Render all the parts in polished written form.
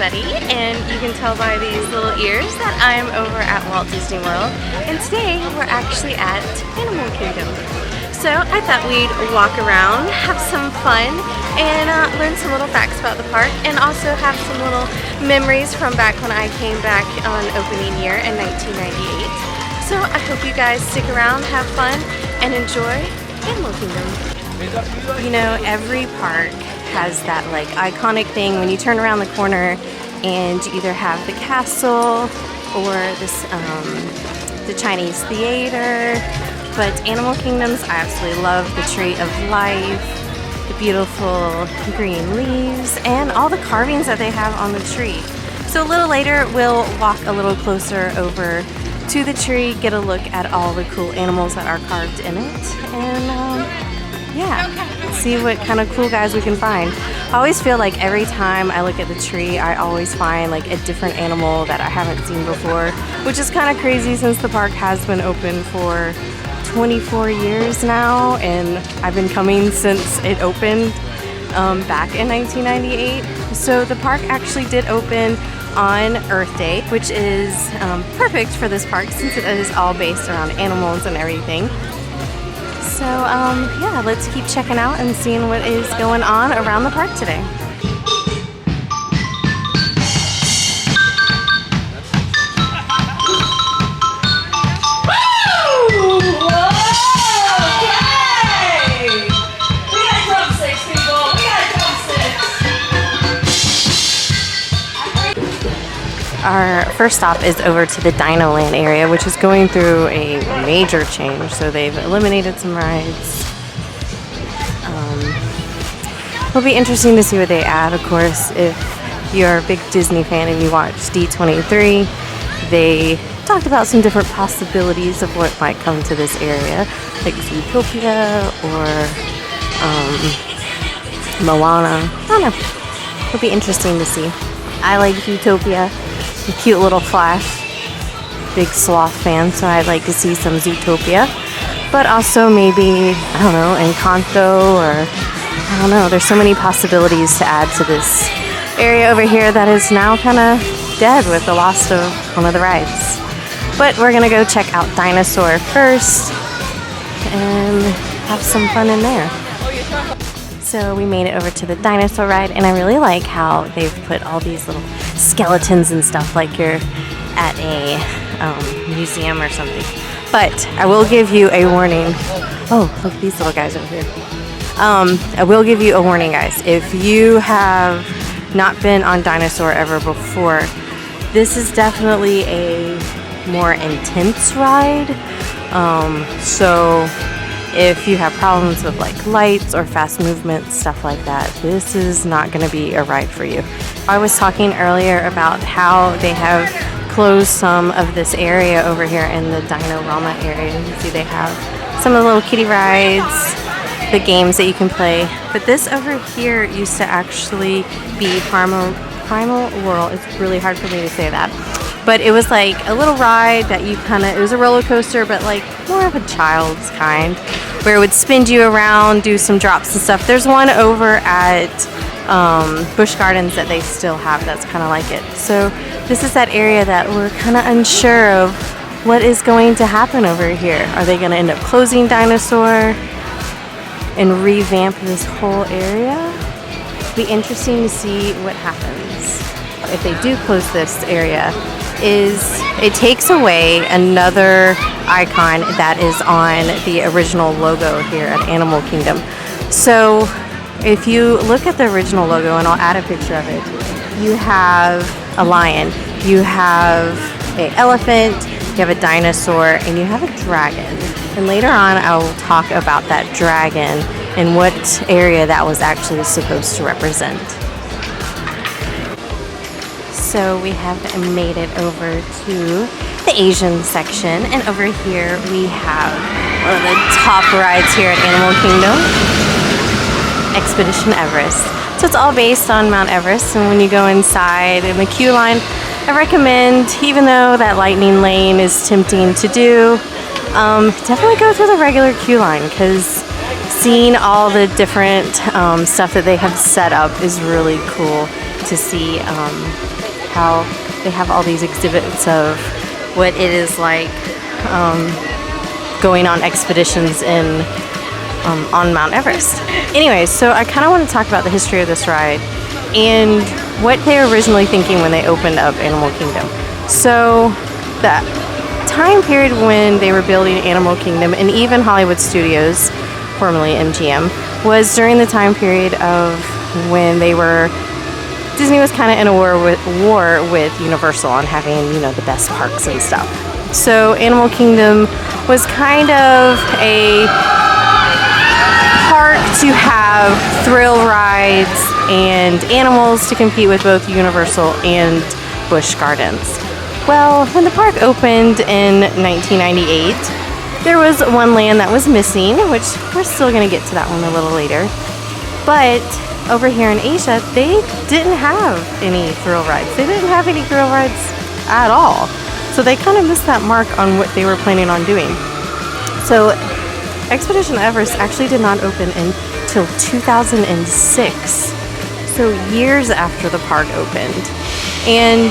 everybody, and you can tell by these little ears that I'm over at Walt Disney World, and today we're actually at Animal Kingdom. So I thought we'd walk around, have some fun, and learn some little facts about the park, and also have some little memories from back when I came back on opening year in 1998. So I hope you guys stick around, have fun, and enjoy Animal Kingdom. You know, every park has that like iconic thing when you turn around the corner and you either have the castle or this the Chinese theater. But Animal Kingdoms, I absolutely love the Tree of Life, the beautiful green leaves, and all the carvings that they have on the tree. So a little later we'll walk a little closer over to the tree, get a look at all the cool animals that are carved in it, and yeah, see what kind of cool guys we can find. I always feel like every time I look at the tree, I always find like a different animal that I haven't seen before, which is kind of crazy since the park has been open for 24 years now, and I've been coming since it opened back in 1998. So the park actually did open on Earth Day, which is perfect for this park since it is all based around animals and everything. So yeah, let's keep checking out and seeing what is going on around the park today. Our first stop is over to the Dino Land area, which is going through a major change. So they've eliminated some rides. It'll be interesting to see what they add. Of course, if you're a big Disney fan and you watch D23, they talked about some different possibilities of what might come to this area, like Zootopia or Moana. I don't know. It'll be interesting to see. I like Zootopia. A cute little Flash. Big sloth fan, so I'd like to see some Zootopia. But also maybe, I don't know, Encanto, or I don't know. There's so many possibilities to add to this area over here that is now kind of dead with the loss of one of the rides. But we're gonna go check out Dinosaur first and have some fun in there. So we made it over to the dinosaur ride, and I really like how they've put all these little skeletons and stuff like you're at a museum or something. But I will give you a warning. Oh, look at these little guys over here. I will give you a warning, guys. If you have not been on Dinosaur ever before, this is definitely a more intense ride. So if you have problems with like lights or fast movement, stuff like that, this is not going to be a ride for you. I was talking earlier about how they have closed some of this area over here in the Dino-Rama area. You can see they have some of the little kiddie rides, the games that you can play. But this over here used to actually be Primal World. It's really hard for me to say that. But it was like a little ride that you it was a roller coaster, but like more of a child's kind, where it would spin you around, do some drops and stuff. There's one over at Busch Gardens that they still have that's kind of like it. So this is that area that we're kind of unsure of what is going to happen over here. Are they going to end up closing Dinosaur and revamp this whole area? It'll be interesting to see what happens. If they do close this area, it takes away another icon that is on the original logo here at Animal Kingdom. So if you look at the original logo, and I'll add a picture of it, you have a lion, you have an elephant, you have a dinosaur, and you have a dragon. And later on I will talk about that dragon and what area that was actually supposed to represent. So we have made it over to the Asian section, and over here we have one of the top rides here at Animal Kingdom, Expedition Everest. So it's all based on Mount Everest, and when you go inside in the queue line, I recommend, even though that lightning lane is tempting to do, definitely go through the regular queue line, because seeing all the different stuff that they have set up is really cool. to see how they have all these exhibits of what it is like going on expeditions on Mount Everest. Anyways, so I kind of want to talk about the history of this ride and what they were originally thinking when they opened up Animal Kingdom. So the time period when they were building Animal Kingdom and even Hollywood Studios, formerly MGM, was during the time period of when Disney was kind of in a war with Universal on having, you know, the best parks and stuff. So Animal Kingdom was kind of a park to have thrill rides and animals to compete with both Universal and Busch Gardens. Well, when the park opened in 1998, there was one land that was missing, which we're still going to get to that one a little later. But over here in Asia, they didn't have any thrill rides. They didn't have any thrill rides at all. So they kind of missed that mark on what they were planning on doing. So Expedition Everest actually did not open until 2006. So years after the park opened. And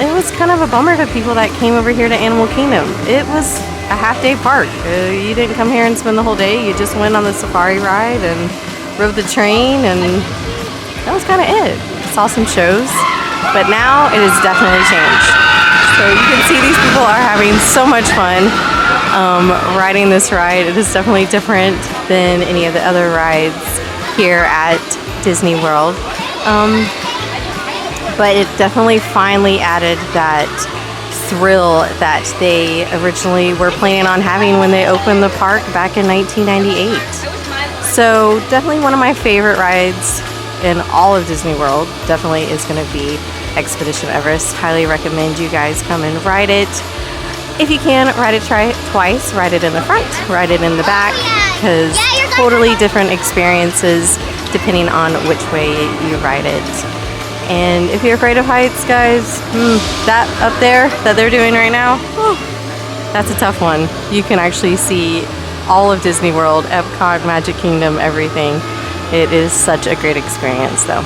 it was kind of a bummer to people that came over here to Animal Kingdom. It was a half-day park. You didn't come here and spend the whole day. You just went on the safari ride and rode the train, and that was kind of it. Saw some shows, but now it has definitely changed. So you can see these people are having so much fun riding this ride. It is definitely different than any of the other rides here at Disney World. But it definitely finally added that thrill that they originally were planning on having when they opened the park back in 1998. So definitely one of my favorite rides in all of Disney World definitely is going to be Expedition Everest. Highly recommend you guys come and ride it. If you can, try it twice. Ride it in the front, ride it in the back, because totally different experiences depending on which way you ride it. And if you're afraid of heights, guys, that up there that they're doing right now, that's a tough one. You can actually see all of Disney World, Epcot, Magic Kingdom, everything. It is such a great experience though.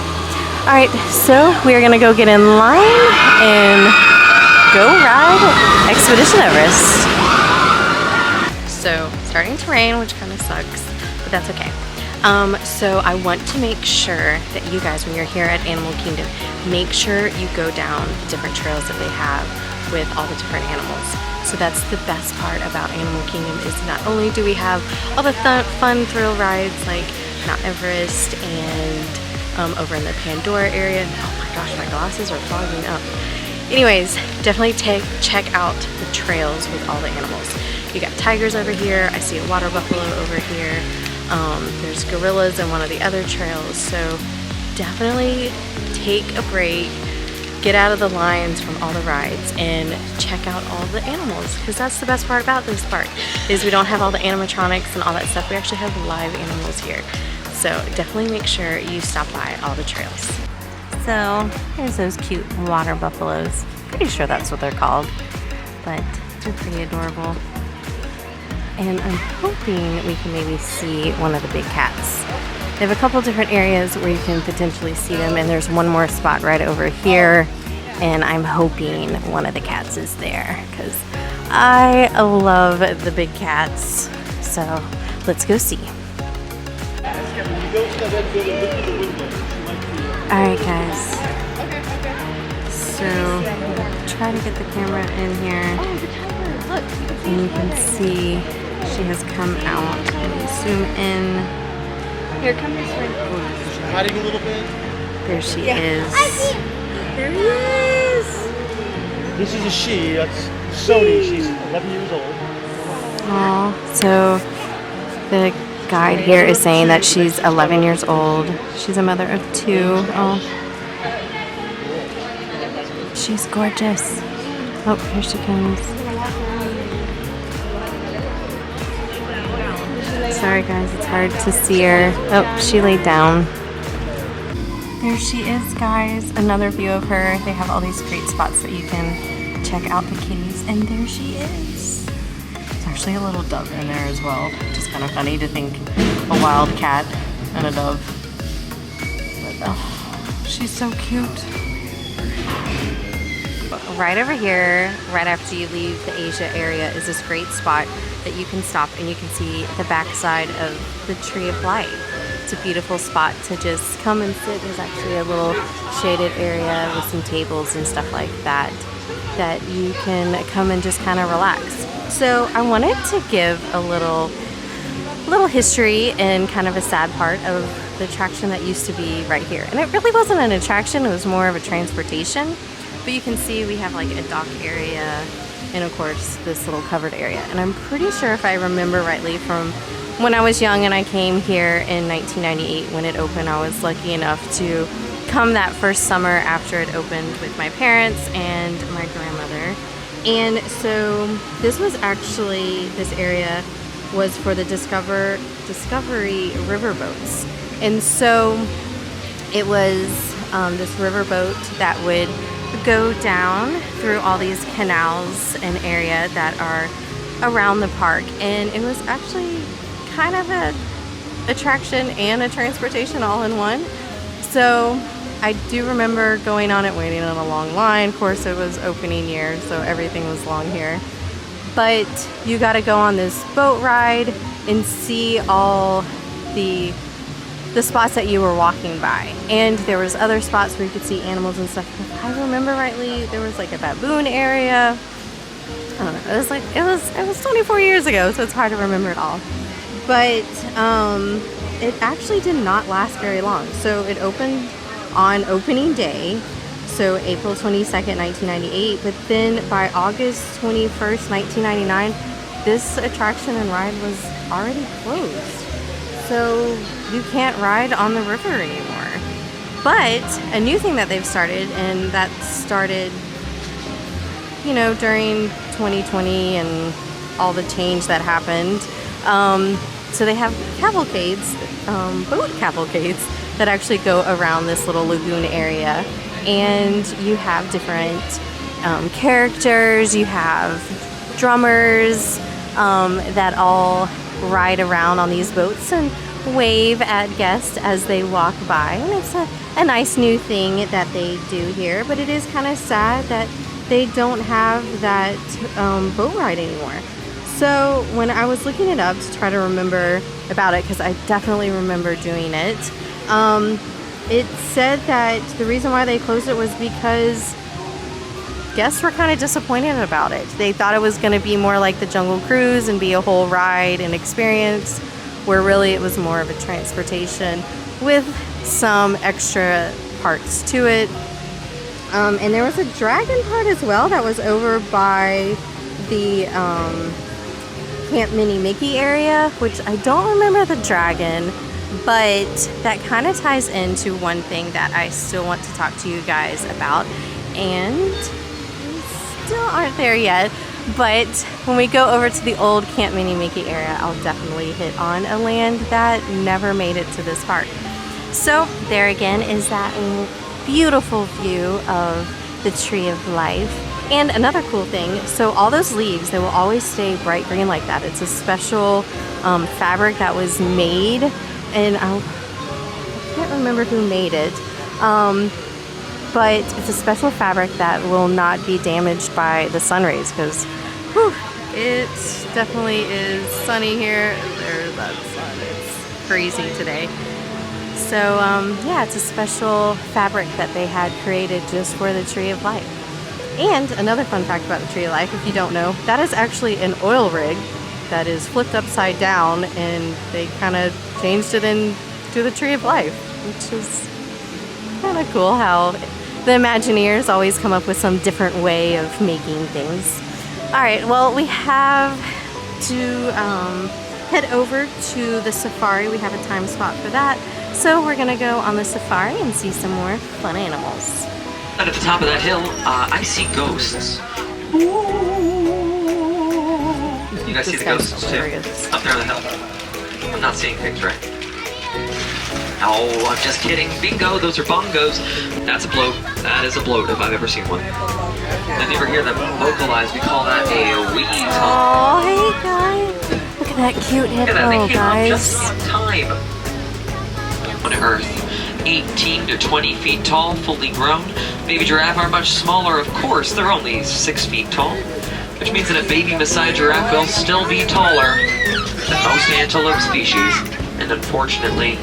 Alright, so we are gonna go get in line and go ride Expedition Everest. So, starting to rain, which kind of sucks, but that's okay. So I want to make sure that you guys, when you're here at Animal Kingdom, make sure you go down the different trails that they have with all the different animals. So that's the best part about Animal Kingdom, is not only do we have all the fun thrill rides like Mount Everest and over in the Pandora area. Oh my gosh, my glasses are fogging up. Anyways, definitely check out the trails with all the animals. You got tigers over here. I see a water buffalo over here. There's gorillas in one of the other trails. So definitely take a break, get out of the lines from all the rides, and check out all the animals, because that's the best part about this park, is we don't have all the animatronics and all that stuff. We actually have live animals here. So definitely make sure you stop by all the trails. So here's those cute water buffaloes. Pretty sure that's what they're called, but they're pretty adorable. And I'm hoping we can maybe see one of the big cats. They have a couple different areas where you can potentially see them, and there's one more spot right over here, and I'm hoping one of the cats is there, because I love the big cats. So let's go see. Alright guys, so try to get the camera in here, and you can see she has come out. Let me zoom in. Here, come this way. Hiding a little bit. There she is. There he is. This is a she. That's Sony. She's 11 years old. Oh, so the guide here is saying that she's 11 years old. She's a mother of 2. Oh, she's gorgeous. Oh, here she comes. Sorry guys, it's hard to see her. Oh, she laid down. There she is, guys. Another view of her. They have all these great spots that you can check out the kitties, and there she is. There's actually a little dove in there as well, which is kind of funny to think a wild cat and a dove. But oh, She's so cute. Right over here, right after you leave the Asia area, is this great spot that you can stop and you can see the backside of the Tree of Life. It's a beautiful spot to just come and sit. There's actually a little shaded area with some tables and stuff like that that you can come and just kind of relax. So I wanted to give a little history and kind of a sad part of the attraction that used to be right here. And it really wasn't an attraction, it was more of a transportation. But you can see we have like a dock area and of course this little covered area. And I'm pretty sure if I remember rightly from when I was young and I came here in 1998 when it opened, I was lucky enough to come that first summer after it opened with my parents and my grandmother. And so this was actually, this area was for the Discovery riverboats. And so it was this riverboat that would go down through all these canals and area that are around the park. And it was actually kind of an attraction and a transportation all in one. So I do remember going on it, waiting on a long line. Of course, it was opening year, so everything was long here. But you got to go on this boat ride and see all the spots that you were walking by. And there was other spots where you could see animals and stuff. If I remember rightly, there was like a baboon area. I don't know. It was 24 years ago, so it's hard to remember it all. But it actually did not last very long. So it opened on opening day, so April 22nd, 1998. But then by August 21st, 1999, this attraction and ride was already closed. So you can't ride on the river anymore. But a new thing that they've started, and that started, you know, during 2020 and all the change that happened. So they have cavalcades, boat cavalcades that actually go around this little lagoon area. And you have different characters, you have drummers that all ride around on these boats and wave at guests as they walk by. And it's a nice new thing that they do here, but it is kind of sad that they don't have that boat ride anymore. So when I was looking it up to try to remember about it, because I definitely remember doing it, it said that the reason why they closed it was because guests were kind of disappointed about it. They thought it was going to be more like the Jungle Cruise and be a whole ride and experience, where really it was more of a transportation with some extra parts to it. And there was a dragon part as well that was over by the Camp Mini Mickey area, which I don't remember the dragon, but that kind of ties into one thing that I still want to talk to you guys about, and we still aren't there yet. But when we go over to the old Camp Mini Mickey area, I'll definitely hit on a land that never made it to this park. So there again is that beautiful view of the Tree of Life. And another cool thing, so all those leaves, they will always stay bright green like that. It's a special fabric that was made, and I can't remember who made it, but it's a special fabric that will not be damaged by the sun rays, because it definitely is sunny here. There's that sun. It's crazy today. So yeah, it's a special fabric that they had created just for the Tree of Life. And another fun fact about the Tree of Life, if you don't know, that is actually an oil rig that is flipped upside down, and they kind of changed it into the Tree of Life, which is kind of cool how the Imagineers always come up with some different way of making things. All right, well, we have to head over to the safari. We have a time spot for that. So we're gonna go on the safari and see some more fun animals. And at the top of that hill, I see ghosts. You guys see the ghosts too? Up there on the hill. I'm not seeing things, right? Oh, I'm just kidding. Bingo, those are bongos. That's a bloat. That is a bloat if I've ever seen one. If you ever hear them vocalize, we call that a wheeze. Oh, hey guys. Look at that cute hippo, Look at that, they came up guys. just in time. On Earth. 18 to 20 feet tall, fully grown. Baby giraffe are much smaller, of course. They're only 6 feet tall, which means that a baby Maasai giraffe will still be taller than most antelope species. And unfortunately,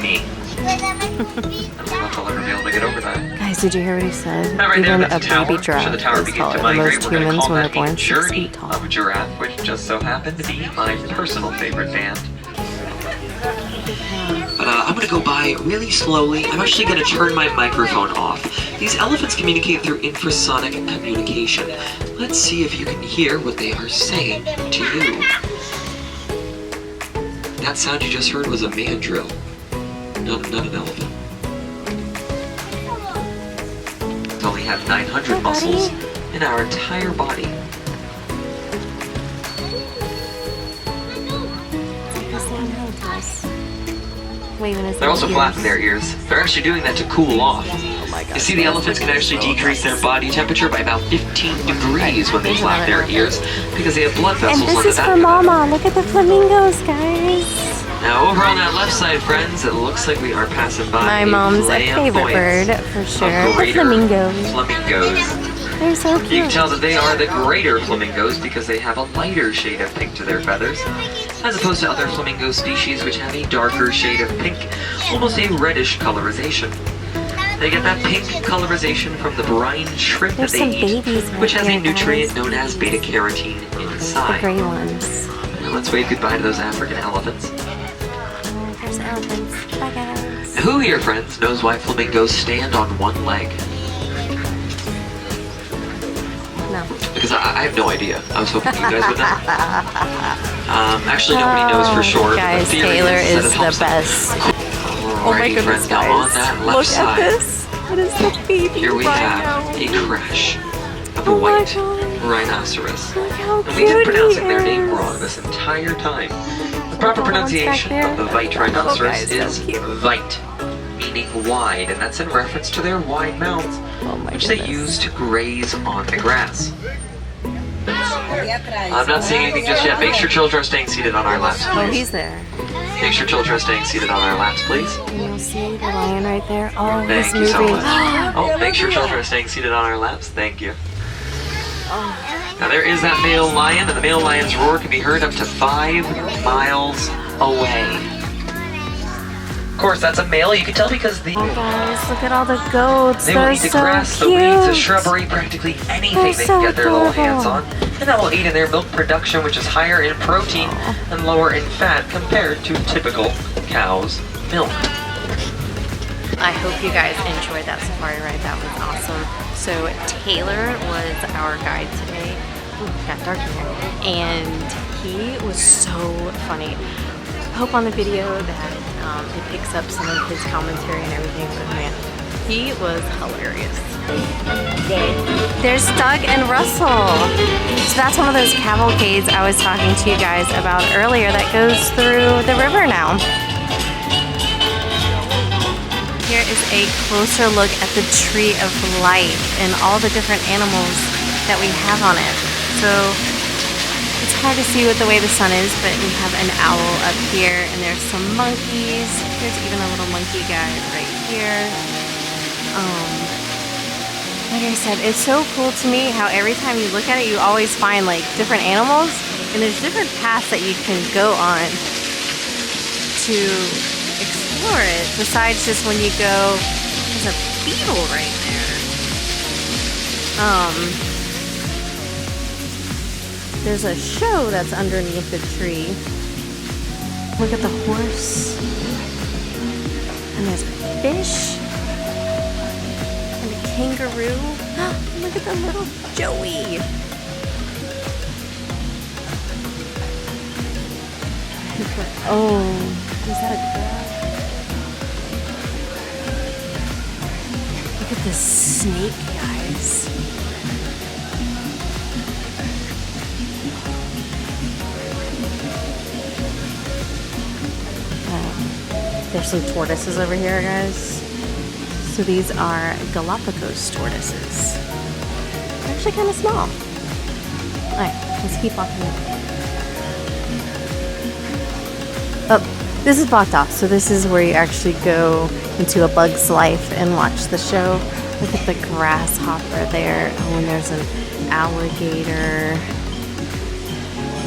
me. I don't know if I'll ever be able to get over that. Guys, did you hear what he said? That right there, Even that's a a tower. baby giraffe Should the tower is begin taller to than migrate, most we're going to humans call when that they're born a 6 journey feet tall. of a giraffe, which just so happened to be my personal favorite band. But I'm gonna go by really slowly. I'm actually gonna turn my microphone off. These elephants communicate through infrasonic communication. Let's see if you can hear what they are saying to you. That sound you just heard was a mandrill, not an elephant. We only have 900 muscles in our entire body. They're also flapping their ears. They're actually doing that to cool off. You see, the elephants can actually decrease their body temperature by about 15 degrees when they flap their ears because they have blood vessels And on this the is back for of them. Mama. Look at the flamingos, guys. Now, over on that left side, friends, it looks like we are passing by My a mom's favorite flamboyance bird, for sure. of The greater flamingos. flamingos. They're so You can cute. tell that they are the greater flamingos because they have a lighter shade of pink to their feathers, as opposed to other flamingo species which have a darker shade of pink, almost a reddish colorization. They get that pink colorization from the brine shrimp There's that some they eat, babies right which has a here, nutrient guys. known as beta-carotene The inside. gray ones. Now let's wave goodbye to those African elephants. Oh, there's the elephants. Bye, guys. Who here, friends, knows why flamingos stand on one leg? No. Because I have no idea. I was hoping you guys would know. Actually, nobody knows for sure. Guys, but the theory Taylor is, that is it the helps them. best. Alrighty, Oh my goodness, friends, now on guys. that left Look side, at this. It is the baby here we have rhino. a crash of a Oh my white God. rhinoceros. Look how And we've been cute pronouncing he their name is. wrong this entire time. The proper The ones back pronunciation there. of the white Oh, rhinoceros guys, so is cute. white, meaning wide, and that's in reference to their wide mouths, Oh my which goodness. they use to graze on the grass. I'm not seeing anything just yet. Make sure children are staying seated on our laps, Oh, please. he's there. Make sure children are staying seated on our laps, please. And you'll see the lion right there. Oh, Thank he's you so moving. much. Oh, make sure children are staying seated on our laps. Thank you. Now there is that male lion, and the male lion's roar can be heard up to 5 miles away. Of course, that's a male. You can tell because the Oh, guys, look at all the goats. they will They're eat the so grass, the cute. weeds, the shrubbery, practically anything They're they so can get their little hands adorable. on. And that will aid in their milk production, which is higher in protein and lower in fat compared to typical cow's milk. I hope you guys enjoyed that safari ride. That was awesome. So Taylor was our guide today. Ooh, it got dark in here. And he was so funny. I hope on the video that it picks up some of his commentary and everything, but man, he was hilarious. There's Doug and Russell. So that's one of those cavalcades I was talking to you guys about earlier that goes through the river now. Here is a closer look at the tree of life and all the different animals that we have on it. So it's hard to see with the way the sun is, but we have an owl up here and there's some monkeys. There's even a little monkey guy right here. Like I said, it's so cool to me how every time you look at it, you always find like different animals, and there's different paths that you can go on to explore it, besides just when you go, there's a beetle right there. There's a show that's underneath the tree. Look at the horse. And there's a fish. And a kangaroo. Look at the little Joey. Oh, is that a crab? Look at the snake, guys. There's some tortoises over here, guys. So these are Galapagos tortoises. They're actually kind of small. Alright, let's keep walking. Oh, This is blocked off, so this is where you actually go into a bug's life and watch the show. Look at the grasshopper there. Oh, and there's an alligator.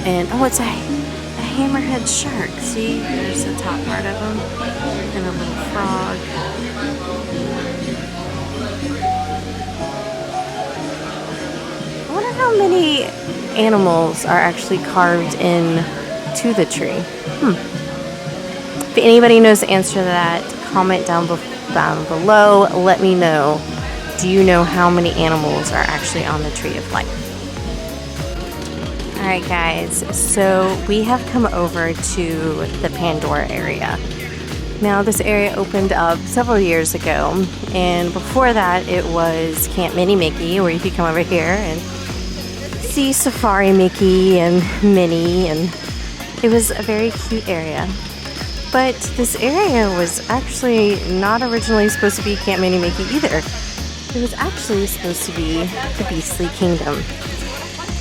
And oh, it's a hammerhead shark. See, there's the top part of him. And a little frog. I wonder how many animals are actually carved in to the tree. If anybody knows the answer to that, comment down below. Let me know. Do you know how many animals are actually on the Tree of Life? Alright guys, so we have come over to the Pandora area. Now this area opened up several years ago, and before that it was Camp Mini Mickey, where you could come over here and see Safari Mickey and Minnie, and it was a very cute area. But this area was actually not originally supposed to be Camp Mini Mickey either. It was actually supposed to be the Beastly Kingdom.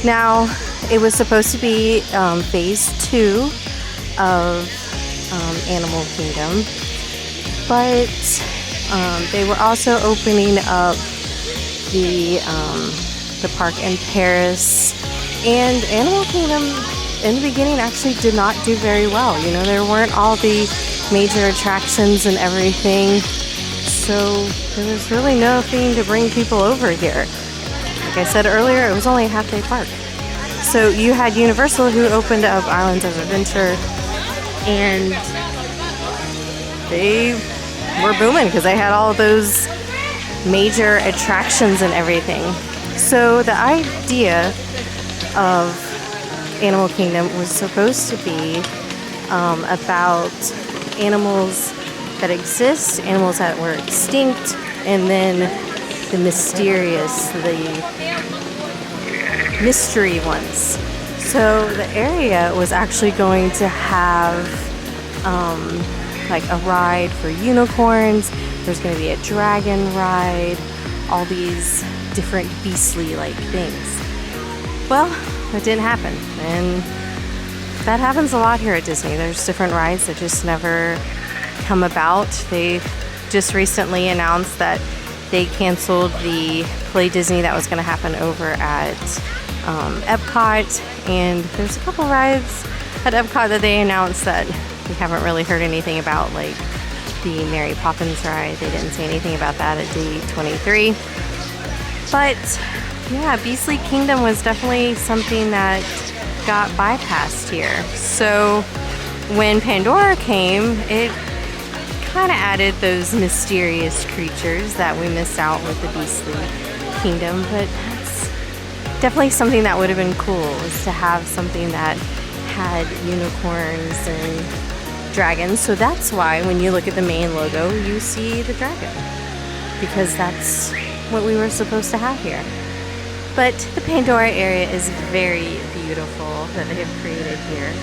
Now, it was supposed to be phase 2 of Animal Kingdom, but they were also opening up the park in Paris, and Animal Kingdom in the beginning actually did not do very well. You know, there weren't all the major attractions and everything, so there was really nothing to bring people over here. Like I said earlier, it was only a half-day park. So you had Universal, who opened up Islands of Adventure, and they were booming because they had all those major attractions and everything. So the idea of Animal Kingdom was supposed to be about animals that exist, animals that were extinct, and then the mysterious, the mystery ones. So the area was actually going to have like a ride for unicorns. There's going to be a dragon ride, all these different beastly like things. Well, that didn't happen, and that happens a lot here at Disney. There's different rides that just never come about. They just recently announced that they canceled the Play Disney that was going to happen over at Epcot, and there's a couple rides at Epcot that they announced that we haven't really heard anything about, like the Mary Poppins ride. They didn't say anything about that at D23. But yeah, Beastly Kingdom was definitely something that got bypassed here. So when Pandora came, it kind of added those mysterious creatures that we missed out with the Beastly Kingdom, but that's definitely something that would have been cool, is to have something that had unicorns and dragons. So that's why when you look at the main logo, you see the dragon, because that's what we were supposed to have here. But the Pandora area is very beautiful that they have created here.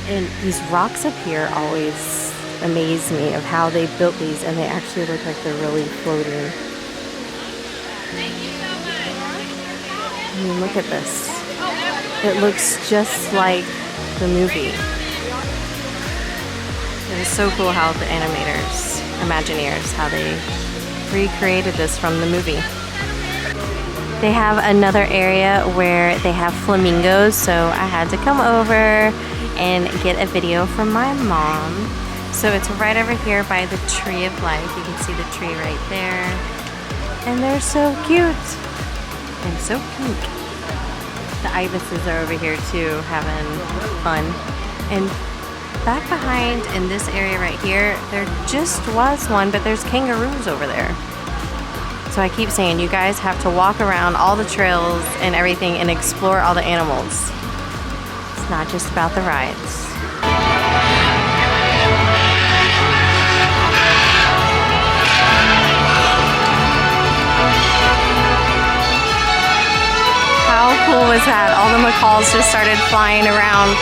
And these rocks up here always amaze me of how they built these, and they actually look like they're really floating. I mean, look at this. It looks just like the movie. It is so cool how the animators, Imagineers, how they recreated this from the movie. They have another area where they have flamingos, so I had to come over and get a video from my mom. So it's right over here by the Tree of Life. You can see the tree right there. And they're so cute and so pink. The ibises are over here too, having fun. And back behind in this area right here, there just was one, but there's kangaroos over there. So I keep saying, you guys have to walk around all the trails and everything and explore all the animals. It's not just about the rides. How cool was that? All the macaws just started flying around.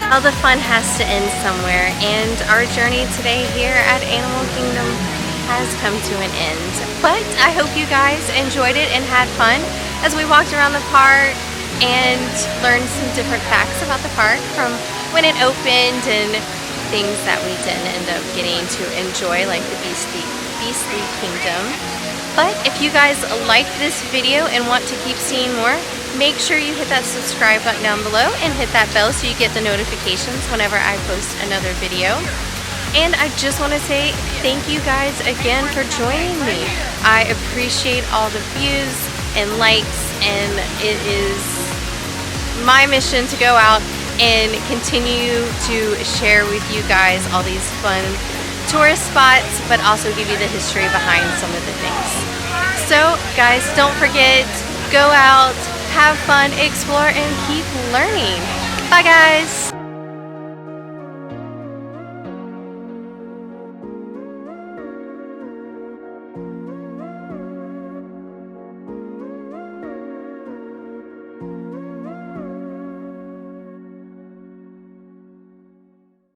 Well, the fun has to end somewhere, and our journey today here at Animal Kingdom has come to an end. But I hope you guys enjoyed it and had fun as we walked around the park and learn some different facts about the park from when it opened and things that we didn't end up getting to enjoy, like the Beastly Kingdom. But if you guys liked this video and want to keep seeing more, make sure you hit that subscribe button down below and hit that bell so you get the notifications whenever I post another video. And I just want to say thank you guys again for joining me. I appreciate all the views and likes, and it is my mission to go out and continue to share with you guys all these fun tourist spots, but also give you the history behind some of the things. So guys, don't forget, go out, have fun, explore, and keep learning. Bye guys!